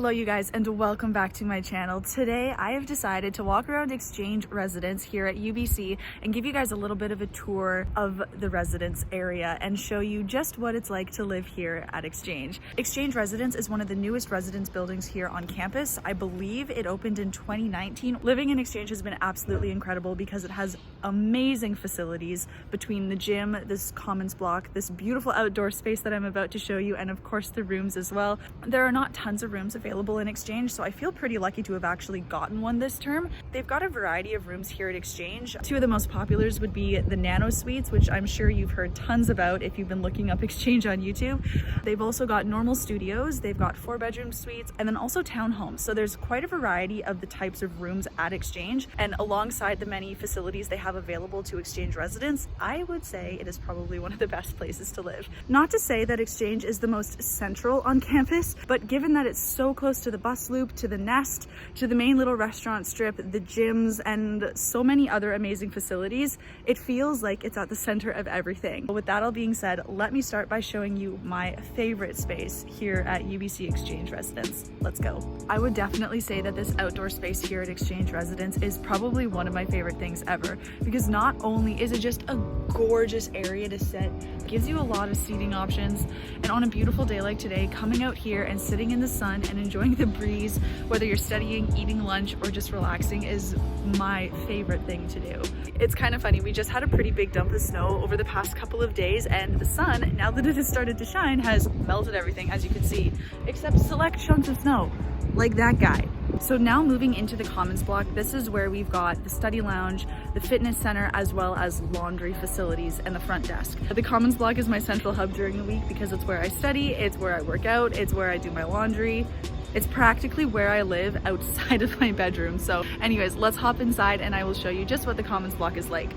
Hello you guys, and welcome back to my channel. Today I have decided to walk around Exchange Residence here at UBC and give you guys a little bit of a tour of the residence area and show you just what it's like to live here at Exchange. Exchange Residence is one of the newest residence buildings here on campus. I believe it opened in 2019. Living in Exchange has been absolutely incredible because it has amazing facilities between the gym, this commons block, this beautiful outdoor space that I'm about to show you, and of course the rooms as well. There are not tons of rooms available in Exchange, so I feel pretty lucky to have actually gotten one this term. They've got a variety of rooms here at Exchange. Two of the most populars would be the Nano Suites, which I'm sure you've heard tons about if you've been looking up Exchange on YouTube. They've also got normal studios, they've got 4-bedroom suites, and then also townhomes. So there's quite a variety of the types of rooms at Exchange, and alongside the many facilities they have available to Exchange residents, I would say it is probably one of the best places to live. Not to say that Exchange is the most central on campus, but given that it's so close to the bus loop, to the Nest, to the main little restaurant strip, the gyms, and so many other amazing facilities, it feels like it's at the center of everything. With that all being said, let me start by showing you my favorite space here at UBC Exchange Residence. Let's go. I would definitely say that this outdoor space here at Exchange Residence is probably one of my favorite things ever, because not only is it just a gorgeous area to sit, it gives you a lot of seating options, and on a beautiful day like today, coming out here and sitting in the sun and enjoying the breeze, whether you're studying, eating lunch, or just relaxing, is my favorite thing to do. It's kind of funny, we just had a pretty big dump of snow over the past couple of days, and the sun, now that it has started to shine, has melted everything, as you can see, except select chunks of snow, like that guy. So now moving into the commons block, this is where we've got the study lounge, the fitness center, as well as laundry facilities and the front desk. The commons block is my central hub during the week because it's where I study, it's where I work out, it's where I do my laundry. It's practically where I live outside of my bedroom. So anyways, let's hop inside and I will show you just what the commons block is like.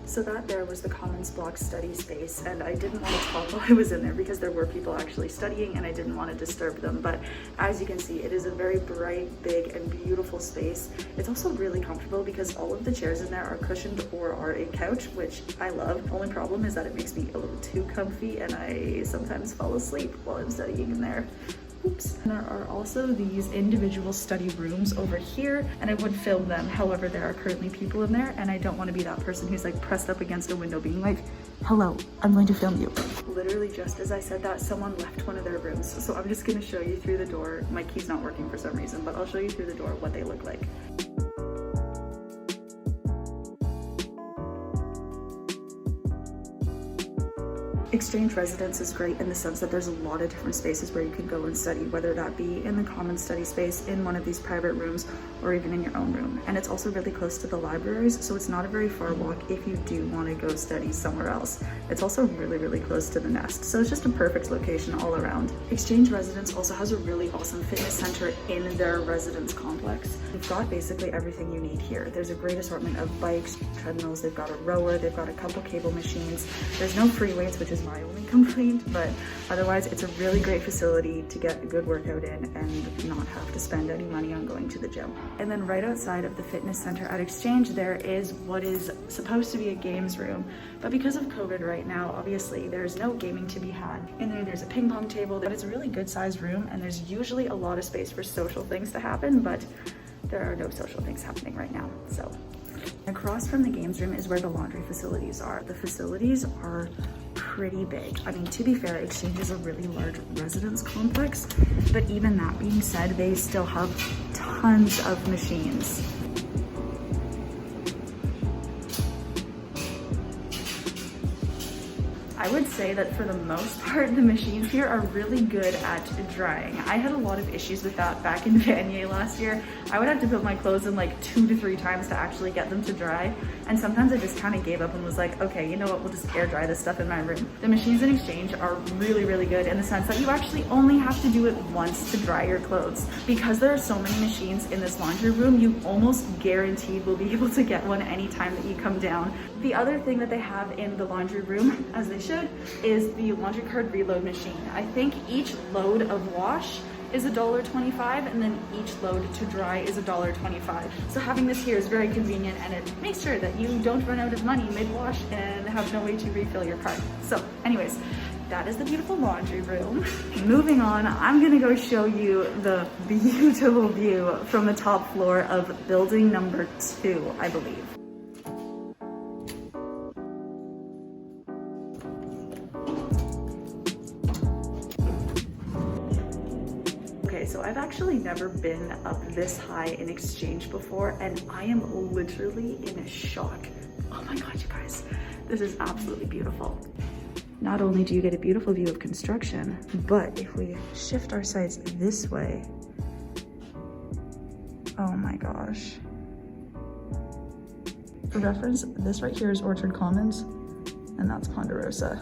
So that there was the commons block study space, and I didn't want to talk while I was in there because there were people actually studying and I didn't want to disturb them. But as you can see, it is a very bright, big, and beautiful space. It's also really comfortable because all of the chairs in there are cushioned or are a couch, which I love. The only problem is that it makes me a little too comfy and I sometimes fall asleep while I'm studying in there. Oops. And there are also these individual study rooms over here, and I would film them. However, there are currently people in there and I don't want to be that person who's like pressed up against a window being like, hello, I'm going to film you. Literally just as I said that, someone left one of their rooms. So I'm just going to show you through the door. My key's not working for some reason, but I'll show you through the door what they look like. Exchange Residence is great in the sense that there's a lot of different spaces where you can go and study, whether that be in the common study space, in one of these private rooms, or even in your own room. And it's also really close to the libraries, so it's not a very far walk if you do want to go study somewhere else. It's also really, really close to the Nest, so it's just a perfect location all around. Exchange Residence also has a really awesome fitness center in their residence complex. You've got basically everything you need here. There's a great assortment of bikes, treadmills, they've got a rower, they've got a couple cable machines. There's no free weights, which is my only complaint, but otherwise it's a really great facility to get a good workout in and not have to spend any money on going to the gym. And then right outside of the fitness center at Exchange, there is what is supposed to be a games room, but because of COVID right now, obviously there's no gaming to be had. In there, there's a ping pong table, but it's a really good sized room, and there's usually a lot of space for social things to happen, but there are no social things happening right now. So across from the games room is where the laundry facilities are. The facilities are pretty big. I mean, to be fair, Exchange is a really large residence complex, but even that being said, they still have tons of machines. I would say that for the most part, the machines here are really good at drying. I had a lot of issues with that back in Vanier last year. I would have to put my clothes in like 2 to 3 times to actually get them to dry. And sometimes I just kind of gave up and was like, okay, you know what, we'll just air dry this stuff in my room. The machines in Exchange are really, really good in the sense that you actually only have to do it once to dry your clothes. Because there are so many machines in this laundry room, you almost guaranteed will be able to get one anytime that you come down. The other thing that they have in the laundry room, as they should, is the laundry card reload machine. I think each load of wash is $1.25, and then each load to dry is $1.25. So having this here is very convenient, and it makes sure that you don't run out of money mid-wash and have no way to refill your cart. So anyways, that is the beautiful laundry room. Moving on, I'm gonna go show you the beautiful view from the top floor of building number 2, I believe. So I've actually never been up this high in Exchange before, and I am literally in shock. Oh my God, you guys, this is absolutely beautiful. Not only do you get a beautiful view of construction, but if we shift our sights this way, oh my gosh. For reference, this right here is Orchard Commons, and that's Ponderosa.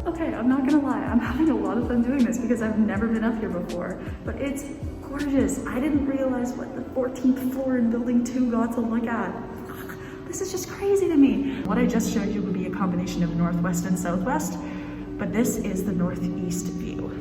Okay, I'm not gonna lie, I'm having a lot of fun doing this because I've never been up here before, but it's gorgeous. I didn't realize what the 14th floor in building 2 got to look at. This is just crazy to me. What I just showed you would be a combination of northwest and southwest, but this is the northeast view.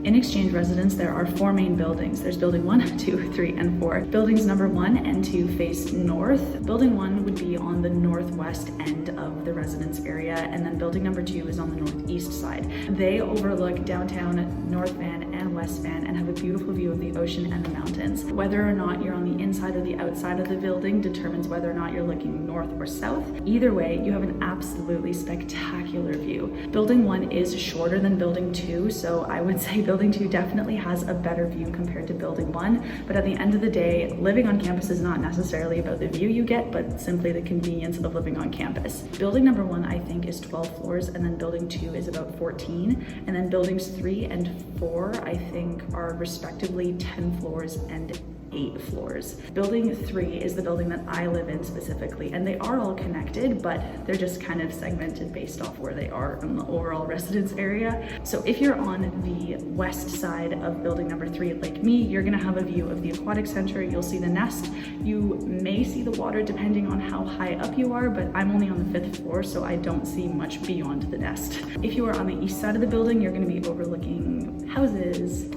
In Exchange Residence, there are 4 main buildings. There's building 1, 2, 3, and 4. Buildings number 1 and 2 face north. Building 1 would be on the northwest end of the residence area, and then building number 2 is on the northeast side. They overlook downtown North Van and West Van and have a beautiful view of the ocean and the mountains. Whether or not you're on the inside or the outside of the building determines whether or not you're looking north or south. Either way, you have an absolutely spectacular view. Building 1 is shorter than building 2, so I would say Building 2 definitely has a better view compared to Building 1, but at the end of the day, living on campus is not necessarily about the view you get, but simply the convenience of living on campus. Building number 1, I think, is 12 floors, and then Building 2 is about 14, and then Buildings 3 and 4, I think, are respectively 10 floors and 8 floors. Building 3 is the building that I live in specifically, and they are all connected, but they're just kind of segmented based off where they are in the overall residence area. So if you're on the west side of building number 3, like me, you're gonna have a view of the aquatic center. You'll see the nest. You may see the water depending on how high up you are, but I'm only on the 5th floor, so I don't see much beyond the nest. If you are on the east side of the building, you're gonna be overlooking houses.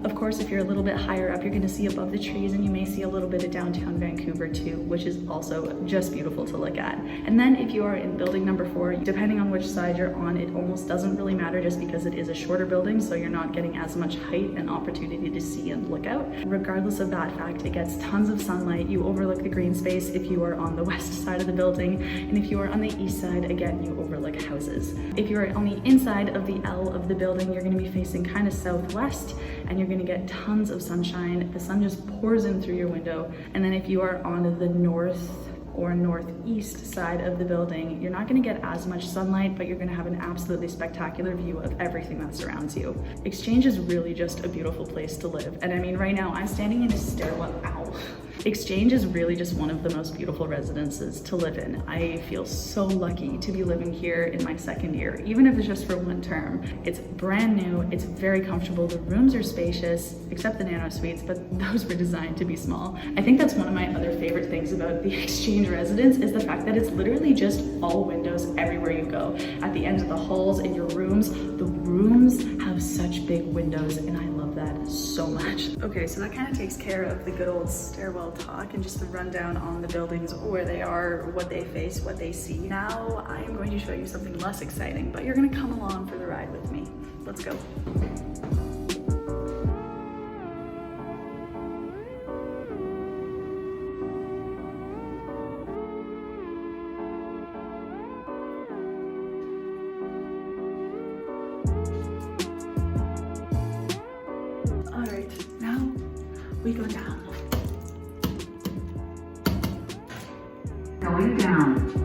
Of course, if you're a little bit higher up, you're going to see above the trees, and you may see a little bit of downtown Vancouver too, which is also just beautiful to look at. And then if you are in building number 4, depending on which side you're on, it almost doesn't really matter just because it is a shorter building, so you're not getting as much height and opportunity to see and look out. Regardless of that fact, it gets tons of sunlight. You overlook the green space if you are on the west side of the building, and if you are on the east side, again, you overlook houses. If you are on the inside of the L of the building, you're going to be facing kind of southwest, and you're going to get tons of sunshine. The sun just pours in through your window. And then if you are on the north or northeast side of the building, you're not going to get as much sunlight, but you're going to have an absolutely spectacular view of everything that surrounds you. Exchange is really just a beautiful place to live. And I mean, right now I'm standing in a stairwell. Ow. Exchange is really just one of the most beautiful residences to live in. I feel so lucky to be living here in my 2nd year, even if it's just for 1 term. It's brand new, it's very comfortable, the rooms are spacious, except the nano suites, but those were designed to be small. I think that's one of my other favorite things about the Exchange residence is the fact that it's literally just all windows everywhere you go. At the ends of the halls, in your rooms, the rooms have such big windows, and I love that so much. Okay, so that kind of takes care of the good old stairwell talk and just the rundown on the buildings, where they are, what they face, what they see. Now I am going to show you something less exciting, but you're gonna come along for the ride with me. Let's go. We go down. Going down.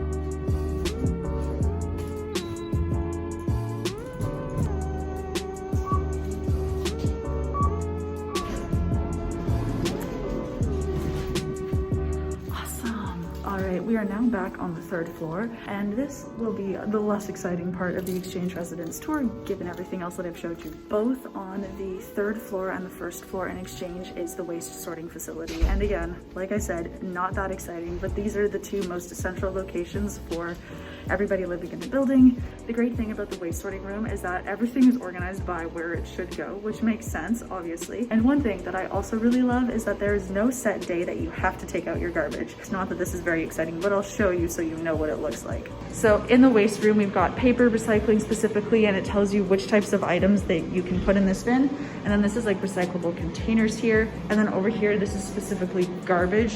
All right, we are now back on the 3rd floor, and this will be the less exciting part of the Exchange Residence tour, given everything else that I've showed you. Both on the 3rd floor and the 1st floor in Exchange is the waste sorting facility. And again, like I said, not that exciting, but these are the two most essential locations for everybody living in the building. The great thing about the waste sorting room is that everything is organized by where it should go, which makes sense, obviously. And one thing that I also really love is that there is no set day that you have to take out your garbage. It's not that this is very exciting, but I'll show you so you know what it looks like. So in the waste room, we've got paper recycling specifically, and it tells you which types of items that you can put in this bin. And then this is like recyclable containers here. And then over here, this is specifically garbage.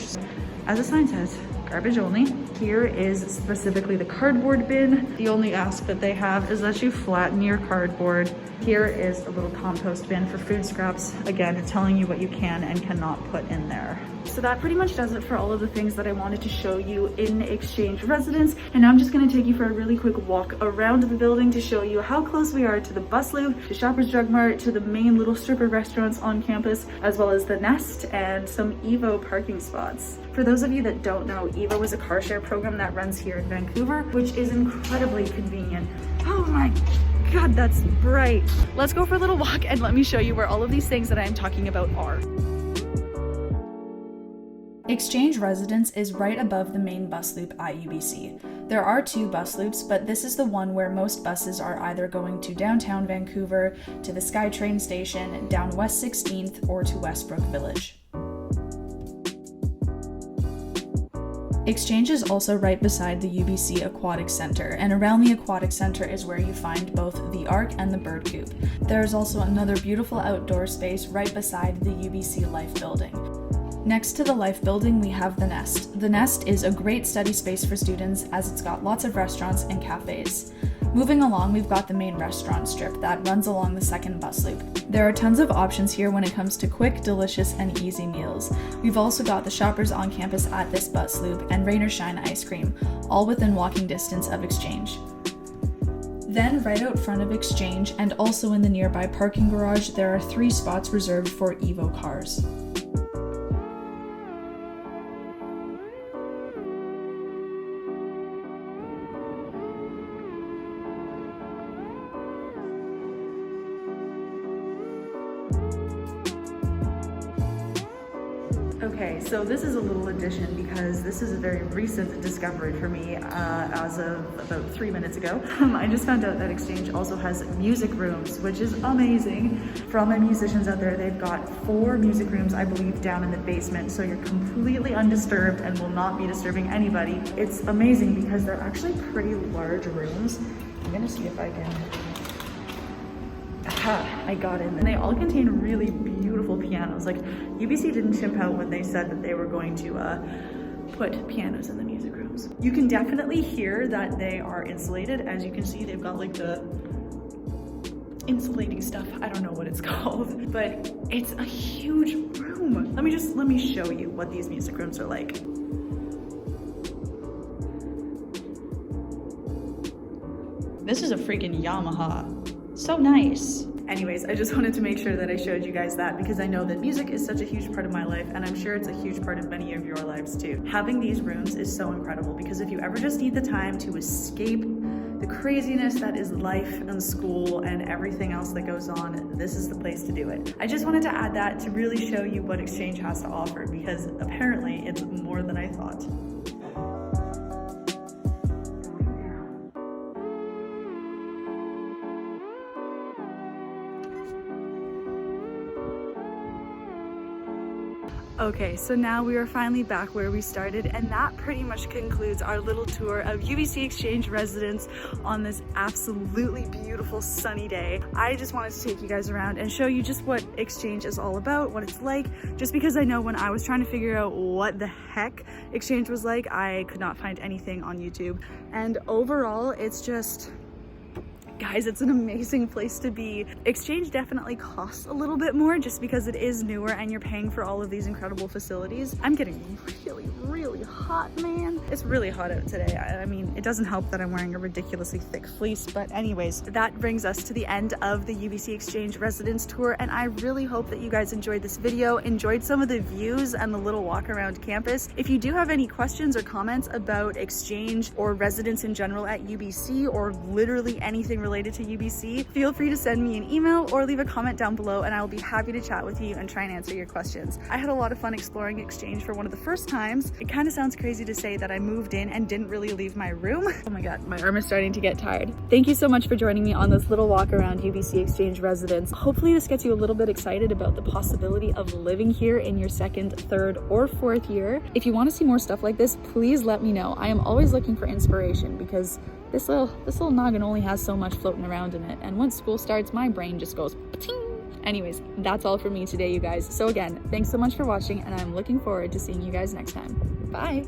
As the sign says, garbage only. Here is specifically the cardboard bin. The only ask that they have is that you flatten your cardboard. Here is a little compost bin for food scraps. Again, it's telling you what you can and cannot put in there. So that pretty much does it for all of the things that I wanted to show you in Exchange Residence. And now I'm just gonna take you for a really quick walk around the building to show you how close we are to the bus loop, to Shoppers Drug Mart, to the main little stripper restaurants on campus, as well as the Nest and some Evo parking spots. For those of you that don't know, Evo is a car share program that runs here in Vancouver, which is incredibly convenient. Oh my God, that's bright. Let's go for a little walk and let me show you where all of these things that I am talking about are. Exchange Residence is right above the main bus loop at UBC. There are 2 bus loops, but this is the one where most buses are either going to downtown Vancouver, to the SkyTrain station, down West 16th, or to Westbrook Village. Exchange is also right beside the UBC Aquatic Center, and around the Aquatic Center is where you find both the Ark and the Bird Coop. There is also another beautiful outdoor space right beside the UBC Life Building. Next to the Life Building, we have the Nest. The Nest is a great study space for students as it's got lots of restaurants and cafes. Moving along, we've got the main restaurant strip that runs along the 2nd bus loop. There are tons of options here when it comes to quick, delicious, and easy meals. We've also got the Shoppers on campus at this bus loop and Rain or Shine ice cream, all within walking distance of Exchange. Then right out front of Exchange and also in the nearby parking garage, there are 3 spots reserved for Evo cars. Okay, so this is a little addition because this is a very recent discovery for me as of about 3 minutes ago. I just found out that Exchange also has music rooms, which is amazing. For all my musicians out there, they've got 4 music rooms, I believe, down in the basement, so you're completely undisturbed and will not be disturbing anybody. It's amazing because they're actually pretty large rooms. I'm gonna see if I can... Aha, I got in. And they all contain really beautiful pianos. Like, UBC didn't chimp out when they said that they were going to put pianos in the music rooms. You can definitely hear that they are insulated. As you can see, they've got like the insulating stuff. I don't know what it's called, but it's a huge room. Let me show you what these music rooms are like. This is a freaking Yamaha. So nice. Anyways, I just wanted to make sure that I showed you guys that because I know that music is such a huge part of my life, and I'm sure it's a huge part of many of your lives too. Having these rooms is so incredible because if you ever just need the time to escape the craziness that is life and school and everything else that goes on, this is the place to do it. I just wanted to add that to really show you what Exchange has to offer because apparently it's more than I thought. Okay, so now we are finally back where we started, and that pretty much concludes our little tour of UBC Exchange Residence on this absolutely beautiful sunny day. I just wanted to take you guys around and show you just what Exchange is all about, what it's like, just because I know when I was trying to figure out what the heck Exchange was like, I could not find anything on YouTube. And overall, it's just guys, it's an amazing place to be. Exchange definitely costs a little bit more just because it is newer and you're paying for all of these incredible facilities. I'm getting really hot, man. It's really hot out today. I mean, it doesn't help that I'm wearing a ridiculously thick fleece, but anyways, that brings us to the end of the UBC Exchange Residence tour, and I really hope that you guys enjoyed this video, enjoyed some of the views and the little walk around campus. If you do have any questions or comments about exchange or residence in general at UBC, or literally anything related to UBC, feel free to send me an email or leave a comment down below, and I will be happy to chat with you and try and answer your questions. I had a lot of fun exploring exchange for one of the first times. It kind of sounds crazy to say that I moved in and didn't really leave my room. Oh my god, my arm is starting to get tired. Thank you so much for joining me on this little walk around UBC Exchange Residence. Hopefully this gets you a little bit excited about the possibility of living here in your second, third, or fourth year. If you want to see more stuff like this, please let me know. I am always looking for inspiration because this little noggin only has so much floating around in it, and once school starts, my brain just goes pa-ting. Anyways, that's all for me today, you guys. So again, thanks so much for watching, and I'm looking forward to seeing you guys next time. Bye!